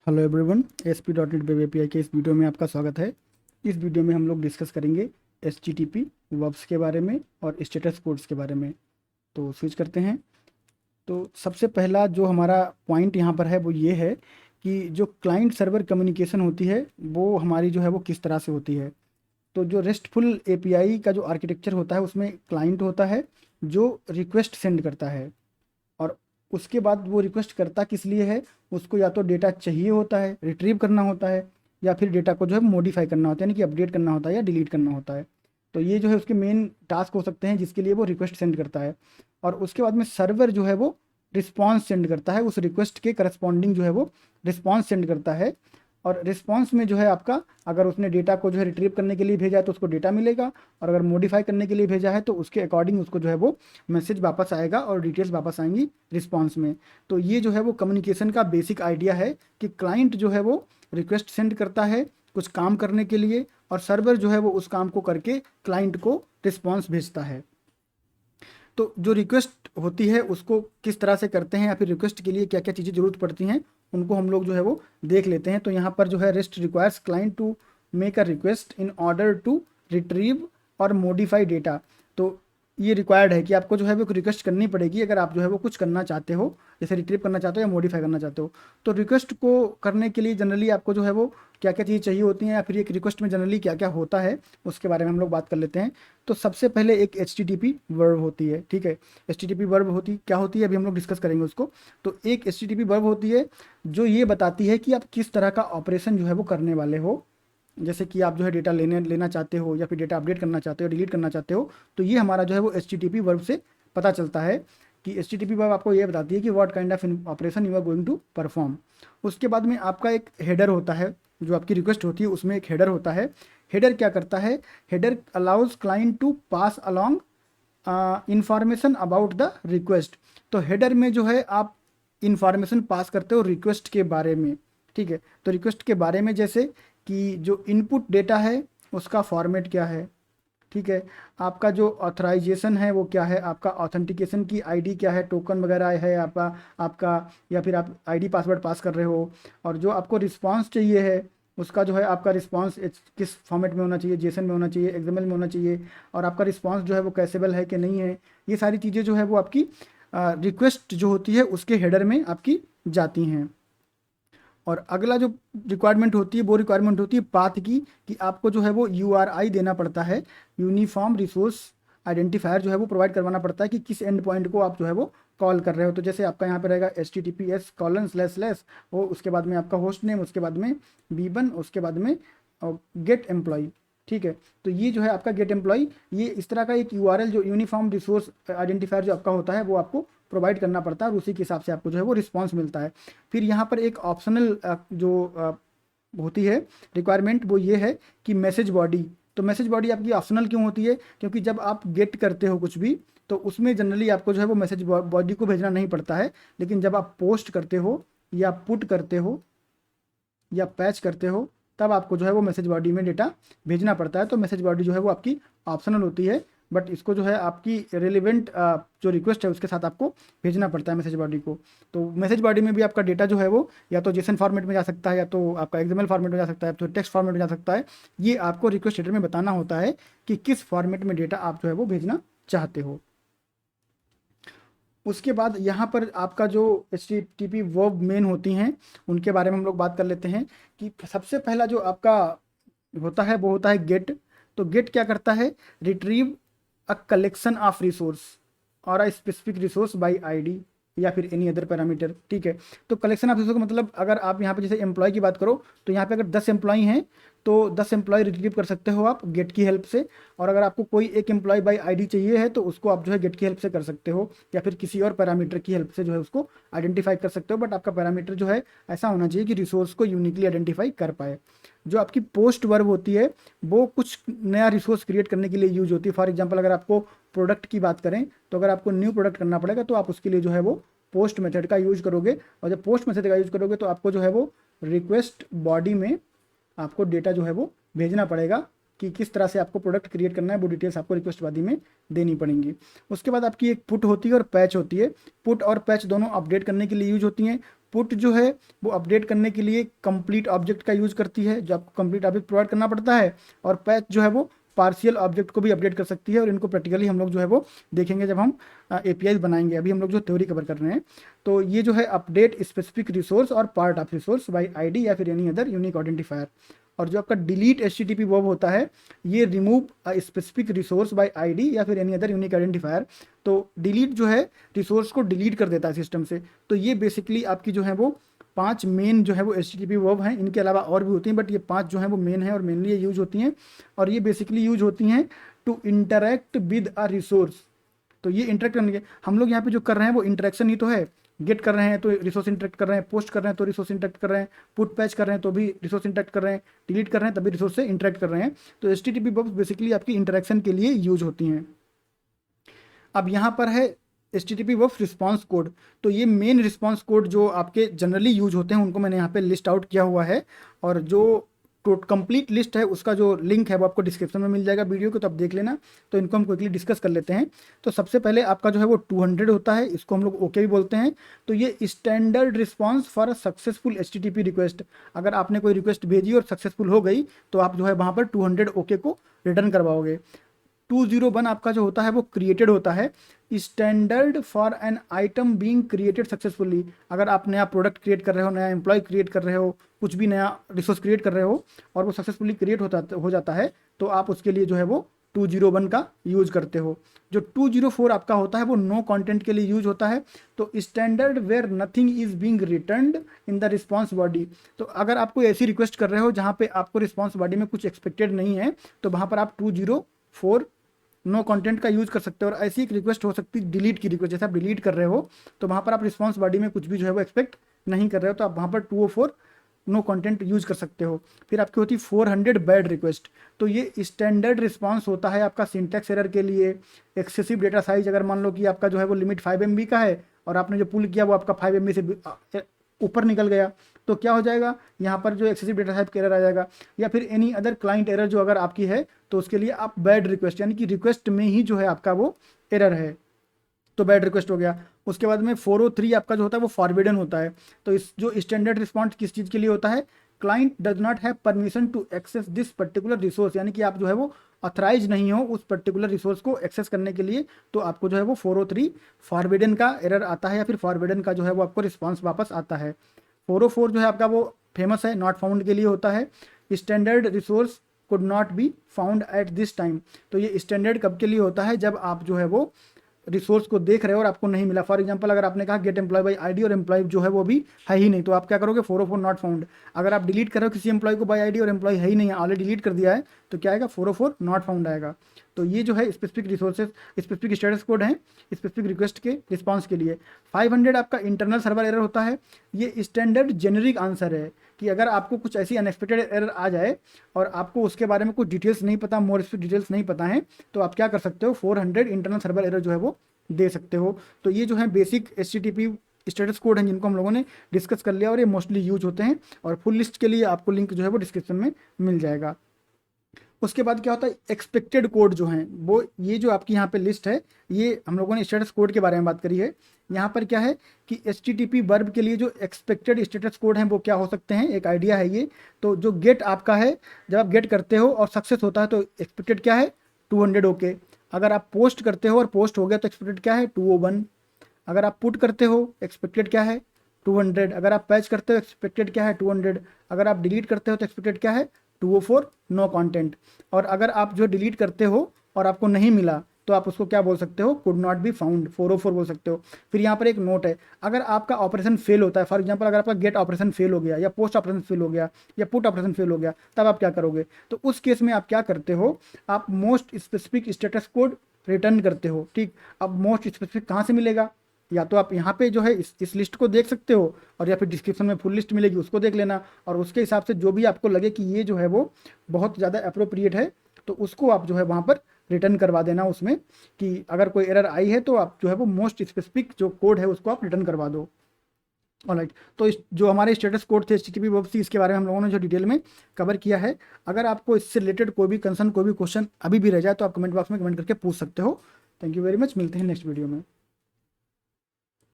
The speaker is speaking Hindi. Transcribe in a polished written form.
Hello everyone, ASP.NET web API के इस वीडियो में आपका स्वागत है। इस वीडियो में हम लोग डिस्कस करेंगे HTTP वर्ब्स के बारे में और स्टेटस कोड्स के बारे में। तो स्विच करते हैं। तो सबसे पहला जो हमारा पॉइंट यहाँ पर है वो ये है कि जो क्लाइंट सर्वर कम्युनिकेशन होती है वो हमारी जो है वो किस तरह से होती है। तो जो रेस्टफुल एपीआई का जो आर्किटेक्चर होता है उसमें क्लाइंट होता है जो रिक्वेस्ट सेंड करता है, और उसके बाद वो रिक्वेस्ट करता किस लिए है, उसको या तो डेटा चाहिए होता है, रिट्रीव करना होता है, या फिर डेटा को जो है मॉडिफाई करना होता है, यानी कि अपडेट करना होता है या डिलीट करना होता है। तो ये जो है उसके मेन टास्क हो सकते हैं जिसके लिए वो रिक्वेस्ट सेंड करता है। और उसके बाद में सर्वर जो है वो रिस्पॉन्स सेंड करता है, उस रिक्वेस्ट के करस्पॉन्डिंग जो है वो रिस्पॉन्स सेंड करता है। और रिस्पॉन्स में जो है आपका, अगर उसने डेटा को जो है रिट्रीव करने के लिए भेजा है तो उसको डेटा मिलेगा, और अगर मॉडिफाई करने के लिए भेजा है तो उसके अकॉर्डिंग उसको जो है वो मैसेज वापस आएगा और डिटेल्स वापस आएंगी रिस्पॉन्स में। तो ये जो है वो कम्युनिकेशन का बेसिक आइडिया है कि क्लाइंट जो है वो रिक्वेस्ट सेंड करता है कुछ काम करने के लिए, और सर्वर जो है वो उस काम को करके क्लाइंट को रिस्पॉन्स भेजता है। तो जो रिक्वेस्ट होती है उसको किस तरह से करते हैं या फिर रिक्वेस्ट के लिए क्या क्या चीज़ें ज़रूरत पड़ती हैं उनको हम लोग जो है वो देख लेते हैं। तो यहाँ पर जो है rest requires client to make a request in order to retrieve और मॉडिफाई डेटा। तो ये रिक्वायर्ड है कि आपको जो है वो रिक्वेस्ट करनी पड़ेगी अगर आप जो है वो कुछ करना चाहते हो, जैसे रिट्रीव करना चाहते हो या मॉडिफाई करना चाहते हो। तो रिक्वेस्ट को करने के लिए जनरली आपको जो है वो क्या क्या चीज़ें चाहिए होती हैं, या फिर एक रिक्वेस्ट में जनरली क्या क्या होता है उसके बारे में हम लोग बात कर लेते हैं। तो सबसे पहले एक HTTP वर्ब होती है, ठीक है। HTTP वर्ब होती क्या होती है अभी हम लोग डिस्कस करेंगे उसको। तो एक HTTP वर्ब होती है जो ये बताती है कि आप किस तरह का ऑपरेशन जो है वो करने वाले हो। जैसे कि आप जो है डेटा लेना चाहते हो, या फिर डेटा अपडेट करना चाहते हो, डिलीट करना चाहते हो, तो ये हमारा जो है वो HTTP वर्ब से पता चलता है कि HTTP वर्ब आपको ये बताती है कि what kind of operation you are going to perform. उसके बाद में आपका एक हेडर होता है, जो आपकी रिक्वेस्ट होती है उसमें एक हेडर होता है। हेडर क्या करता है, header allows client to pass along information about the request. तो हेडर में जो है आप इंफॉर्मेशन पास करते हो रिक्वेस्ट के बारे में, ठीक है। तो रिक्वेस्ट के बारे में जैसे कि जो इनपुट डेटा है उसका फॉर्मेट क्या है, ठीक है। आपका जो ऑथराइजेशन है वो क्या है, आपका ऑथेंटिकेशन की आईडी क्या है, टोकन वगैरह है आपका आपका या फिर आप आईडी पासवर्ड पास कर रहे हो। और जो आपको रिस्पांस चाहिए है उसका जो है आपका रिस्पांस किस फॉर्मेट में होना चाहिए, जेसन में होना चाहिए, एक्सएमएल में होना चाहिए, और आपका रिस्पांस जो है वो कैसेबल है कि नहीं है। ये सारी चीज़ें जो है वो आपकी रिक्वेस्ट जो होती है उसके हेडर में आपकी जाती हैं। और अगला जो रिक्वायरमेंट होती है वो रिक्वायरमेंट होती है पाथ की, कि आपको जो है वो URI देना पड़ता है, यूनिफॉर्म रिसोर्स आइडेंटिफायर जो है वो प्रोवाइड करवाना पड़ता है कि किस एंड पॉइंट को आप जो है वो कॉल कर रहे हो। तो जैसे आपका यहाँ पे रहेगा HTTPS:// वो, उसके बाद में आपका होस्ट नेम, उसके बाद में V1, उसके बाद में गेट एम्प्लॉय, ठीक है। तो ये जो है आपका गेट एम्प्लॉय, ये इस तरह का एक URL जो यूनिफॉर्म रिसोर्स आइडेंटिफायर जो आपका होता है वो आपको प्रोवाइड करना पड़ता है, और उसी के हिसाब से आपको जो है वो रिस्पॉन्स मिलता है। फिर यहाँ पर एक ऑप्शनल जो होती है रिक्वायरमेंट वो ये है कि मैसेज बॉडी। तो मैसेज बॉडी आपकी ऑप्शनल क्यों होती है, क्योंकि जब आप गेट करते हो कुछ भी तो उसमें जनरली आपको जो है वो मैसेज बॉडी को भेजना नहीं पड़ता है, लेकिन जब आप पोस्ट करते हो या पुट करते हो या पैच करते हो तब आपको जो है वो मैसेज बॉडी में डेटा भेजना पड़ता है। तो मैसेज बॉडी जो है वो आपकी ऑप्शनल होती है, बट इसको जो है आपकी रिलेवेंट जो रिक्वेस्ट है उसके साथ आपको भेजना पड़ता है मैसेज बॉडी को। तो मैसेज बॉडी में भी आपका डेटा जो है वो या तो जेसन फॉर्मेट में जा सकता है, या तो आपका एक्सएमएल फॉर्मेट में जा सकता है, तो टेक्स्ट फॉर्मेट में जा सकता है। ये आपको रिक्वेस्ट हेडर में बताना होता है कि किस फॉर्मेट में डेटा आप जो है वो भेजना चाहते हो। उसके बाद यहाँ पर आपका जो HTTP वर्ब मेन होती हैं उनके बारे में हम लोग बात कर लेते हैं। कि सबसे पहला जो आपका होता है वो होता है गेट। तो गेट क्या करता है, retrieve a collection of resource or a specific resource by ID या फिर एनी अदर पैरामीटर, ठीक है। तो कलेक्शन ऑफ रिसोर्स का मतलब, अगर आप यहाँ पे जैसे एम्प्लॉय की बात करो तो यहाँ पे अगर 10 एम्प्लॉय हैं तो 10 एम्प्लॉय रिट्रीव कर सकते हो आप गेट की हेल्प से। और अगर आपको कोई एक एम्प्लॉय बाय आईडी चाहिए है तो उसको आप जो है गेट की हेल्प से कर सकते हो, या फिर किसी और पैरामीटर की हेल्प से जो है उसको आइडेंटिफाई कर सकते हो। बट आपका पैरामीटर जो है ऐसा होना चाहिए कि रिसोर्स को यूनिकली आइडेंटिफाई कर पाए। जो आपकी पोस्ट वर्ब होती है वो कुछ नया रिसोर्स क्रिएट करने के लिए यूज होती है। फॉर एग्जांपल अगर आपको प्रोडक्ट की बात करें तो अगर आपको न्यू प्रोडक्ट करना पड़ेगा तो आप उसके लिए जो है वो पोस्ट मेथड का यूज करोगे, और जब पोस्ट मेथड का यूज करोगे तो आपको जो है वो रिक्वेस्ट बॉडी में आपको डेटा जो है वो भेजना पड़ेगा कि किस तरह से आपको प्रोडक्ट क्रिएट करना है, वो डिटेल्स आपको रिक्वेस्ट बॉडी में देनी पड़ेंगी। उसके बाद आपकी एक पुट होती है और पैच होती है। पुट और पैच दोनों अपडेट करने के लिए यूज होती हैं। पुट जो है वो अपडेट करने के लिए कंप्लीट ऑब्जेक्ट का यूज करती है, जो आपको कंप्लीट ऑब्जेक्ट प्रोवाइड करना पड़ता है। और पैच जो है वो पार्शियल ऑब्जेक्ट को भी अपडेट कर सकती है, और इनको प्रैक्टिकली हम लोग जो है वो देखेंगे जब हम एपीआई बनाएंगे। अभी हम लोग जो थ्योरी कवर कर रहे हैं, तो ये जो है अपडेट स्पेसिफिक रिसोर्स और part of resource by ID या फिर एनी अदर यूनिक आइडेंटिफायर। और जो आपका डिलीट एचटीटीपी वर्ब होता है, ये remove specific resource by ID या फिर एनी अदर यूनिक आइडेंटिफायर। तो डिलीट जो है रिसोर्स को डिलीट कर देता है सिस्टम से। तो ये बेसिकली आपकी जो है वो 5 मेन जो है वो एचटीटीपी वर्ब हैं। इनके अलावा और भी होती हैं, बट ये 5 जो है वो मेन है और मेनली ये यूज होती हैं। और ये बेसिकली यूज होती हैं to interact with a resource. तो ये इंटरेक्ट करने के हम लोग यहाँ पे जो कर रहे हैं वो इंटरेक्शन ही तो है। गेट कर रहे हैं तो रिसोर्स इंटरेक्ट कर रहे हैं, पोस्ट कर रहे हैं तो रिसोर्स इंटरेक्ट कर रहे हैं, पुट पैच कर रहे हैं तो भी रिसोर्स इंटरेक्ट कर रहे हैं, डिलीट कर रहे हैं तभी रिसोर्स से इंटरेक्ट कर रहे हैं। तो एचटीटीपी वर्ब्स बेसिकली आपकी इंटरेक्शन के लिए यूज होती हैं। अब यहाँ पर है HTTP वर्ब्स रिस्पॉन्स कोड। तो ये मेन रिस्पॉन्स कोड जो आपके जनरली यूज होते हैं उनको मैंने यहाँ पे लिस्ट आउट किया हुआ है। और जो कंप्लीट लिस्ट है उसका जो लिंक है वो आपको डिस्क्रिप्शन में मिल जाएगा वीडियो के, तो आप देख लेना। तो इनको हम क्विकली डिस्कस कर लेते हैं। तो सबसे पहले आपका जो है वो 200 होता है, इसको हम लोग ओके भी बोलते हैं। तो ये standard response for a successful HTTP request. अगर आपने कोई रिक्वेस्ट भेजी और सक्सेसफुल हो गई तो आप जो है वहाँ पर 200 ओके को रिटर्न करवाओगे। 201 आपका जो होता है वो क्रिएटेड होता है, standard for an item being created successfully. अगर आप नया प्रोडक्ट क्रिएट कर रहे हो, नया एम्प्लॉय क्रिएट कर रहे हो, कुछ भी नया रिसोर्स क्रिएट कर रहे हो और वो सक्सेसफुली क्रिएट हो जाता है, तो आप उसके लिए जो है वो 201 का यूज करते हो। जो 204 आपका होता है वो नो कंटेंट के लिए यूज होता है। तो standard where nothing is being returned in the response body. तो अगर आप कोई ऐसी रिक्वेस्ट कर रहे हो जहाँ पे आपको रिस्पॉन्स बॉडी में कुछ एक्सपेक्टेड नहीं है, तो वहाँ पर आप 204 नो कंटेंट का यूज कर सकते हो। और ऐसी एक रिक्वेस्ट हो सकती है डिलीट की रिक्वेस्ट, जैसे आप डिलीट कर रहे हो तो वहाँ पर आप रिस्पॉन्स बॉडी में कुछ भी जो है वो एक्सपेक्ट नहीं कर रहे हो, तो आप वहाँ पर 204 नो कंटेंट यूज कर सकते हो। फिर आपकी होती है 400 बैड रिक्वेस्ट। तो ये स्टैंडर्ड रिस्पॉन्स होता है आपका सिंटैक्स एरर के लिए, एक्सेसिव डेटा साइज। अगर मान लो कि आपका जो है वो लिमिट 5 MB का है और आपने जो पुल किया वो आपका 5 MB से ऊपर निकल गया, तो क्या हो जाएगा, यहाँ पर जो एक्सेसिव डेटा टाइप का एरर आ जाएगा। या फिर एनी अदर क्लाइंट एरर जो अगर आपकी है तो उसके लिए आप बैड रिक्वेस्ट, यानी कि रिक्वेस्ट में ही जो है आपका वो एरर है, तो बैड रिक्वेस्ट हो गया। उसके बाद में 403 आपका जो होता है वो फॉरबिडन होता है। तो इस जो स्टैंडर्ड रिस्पॉन्स किस चीज़ के लिए होता है, client does not have permission to access this particular resource, यानी कि आप जो है वो ऑथराइज नहीं हो उस पर्टिकुलर रिसोर्स को एक्सेस करने के लिए, तो आपको जो है वो 403 फॉरबिडन का एरर आता है, या फिर फॉरबिडन का जो है वो आपको रिस्पॉन्स वापस आता है। 404 जो है आपका वो फेमस है, नॉट फाउंड के लिए होता है। Standard resource could not be found at this time. तो ये स्टैंडर्ड कब के लिए होता है, जब आप जो है वो रिसोर्स को देख रहे हो और आपको नहीं मिला। फॉर एग्जांपल अगर आपने कहा गेट एम्प्लॉय बाय आईडी और एम्प्लॉय जो है वो भी है ही नहीं, तो आप क्या करोगे, 404 नॉट फाउंड। अगर आप डिलीट कर रहे हो किसी एम्प्लॉय को बाय आईडी और एम्प्लॉय है ही नहीं है, ऑलरेडी डिलीट कर दिया है, तो क्या आएगा, 404 नॉट फाउंड आएगा। तो ये जो है specific resources, specific status code हैं स्पेसिफिक रिक्वेस्ट के रिस्पॉन्स के लिए। 500 आपका इंटरनल सर्वर एरर होता है। ये स्टैंडर्ड जेनरिक आंसर है कि अगर आपको कुछ ऐसी अनएक्सपेक्टेड एरर आ जाए और आपको उसके बारे में कुछ डिटेल्स नहीं पता, मोर स्पेसिफिक डिटेल्स नहीं पता है, तो आप क्या कर सकते हो, 400 इंटरनल सर्वर एरर जो है वो दे सकते हो। तो ये जो है बेसिक HTTP स्टेटस कोड हैं जिनको हम लोगों ने डिस्कस कर लिया और ये मोस्टली यूज होते हैं। और फुल लिस्ट के लिए आपको लिंक जो है वो डिस्क्रिप्शन में मिल जाएगा। उसके बाद क्या होता है, एक्सपेक्टेड कोड जो हैं वो, ये जो आपकी यहाँ पे लिस्ट है, ये हम लोगों ने स्टेटस कोड के बारे में बात करी है। यहाँ पर क्या है कि HTTP वर्ब के लिए जो एक्सपेक्टेड स्टेटस कोड हैं वो क्या हो सकते हैं, एक आइडिया है ये। तो जो गेट आपका है, जब आप गेट करते हो और सक्सेस होता है तो एक्सपेक्टेड क्या है, 200 ओके। अगर आप पोस्ट करते हो और पोस्ट हो गया तो एक्सपेक्टेड क्या है, 201। अगर आप पुट करते हो एक्सपेक्टेड क्या है, 200। अगर आप पैच करते हो एक्सपेक्टेड क्या है, 200। अगर आप डिलीट करते हो तो एक्सपेक्टेड क्या है, 204 नो कंटेंट। और अगर आप जो डिलीट करते हो और आपको नहीं मिला तो आप उसको क्या बोल सकते हो, कुड नॉट बी फाउंड, 404 बोल सकते हो। फिर यहाँ पर एक नोट है, अगर आपका ऑपरेशन फेल होता है, फॉर एग्जांपल अगर आपका गेट ऑपरेशन फेल हो गया या पोस्ट ऑपरेशन फेल हो गया या पुट ऑपरेशन फेल हो गया, तब आप क्या करोगे, तो उस केस में आप क्या करते हो, आप most specific status code return करते हो। ठीक, अब मोस्ट स्पेसिफिक कहाँ से मिलेगा, या तो आप यहाँ पे जो है इस लिस्ट को देख सकते हो, और या फिर डिस्क्रिप्शन में फुल लिस्ट मिलेगी उसको देख लेना, और उसके हिसाब से जो भी आपको लगे कि ये जो है वो बहुत ज़्यादा अप्रोप्रिएट है, तो उसको आप जो है वहाँ पर रिटर्न करवा देना उसमें, कि अगर कोई एरर आई है तो आप जो है वो मोस्ट स्पेसिफिक जो कोड है उसको आप रिटर्न करवा दो। ऑलराइट, तो इस जो हमारे स्टेटस कोड थे HTTP वर्ब्स थी, इसके बारे में हम लोगों ने जो डिटेल में कवर किया है। अगर आपको इससे रिलेटेड कोई भी कंसर्न, कोई भी क्वेश्चन अभी भी रह जाए तो आप कमेंट बॉक्स में कमेंट करके पूछ सकते हो। थैंक यू वेरी मच, मिलते हैं नेक्स्ट वीडियो में।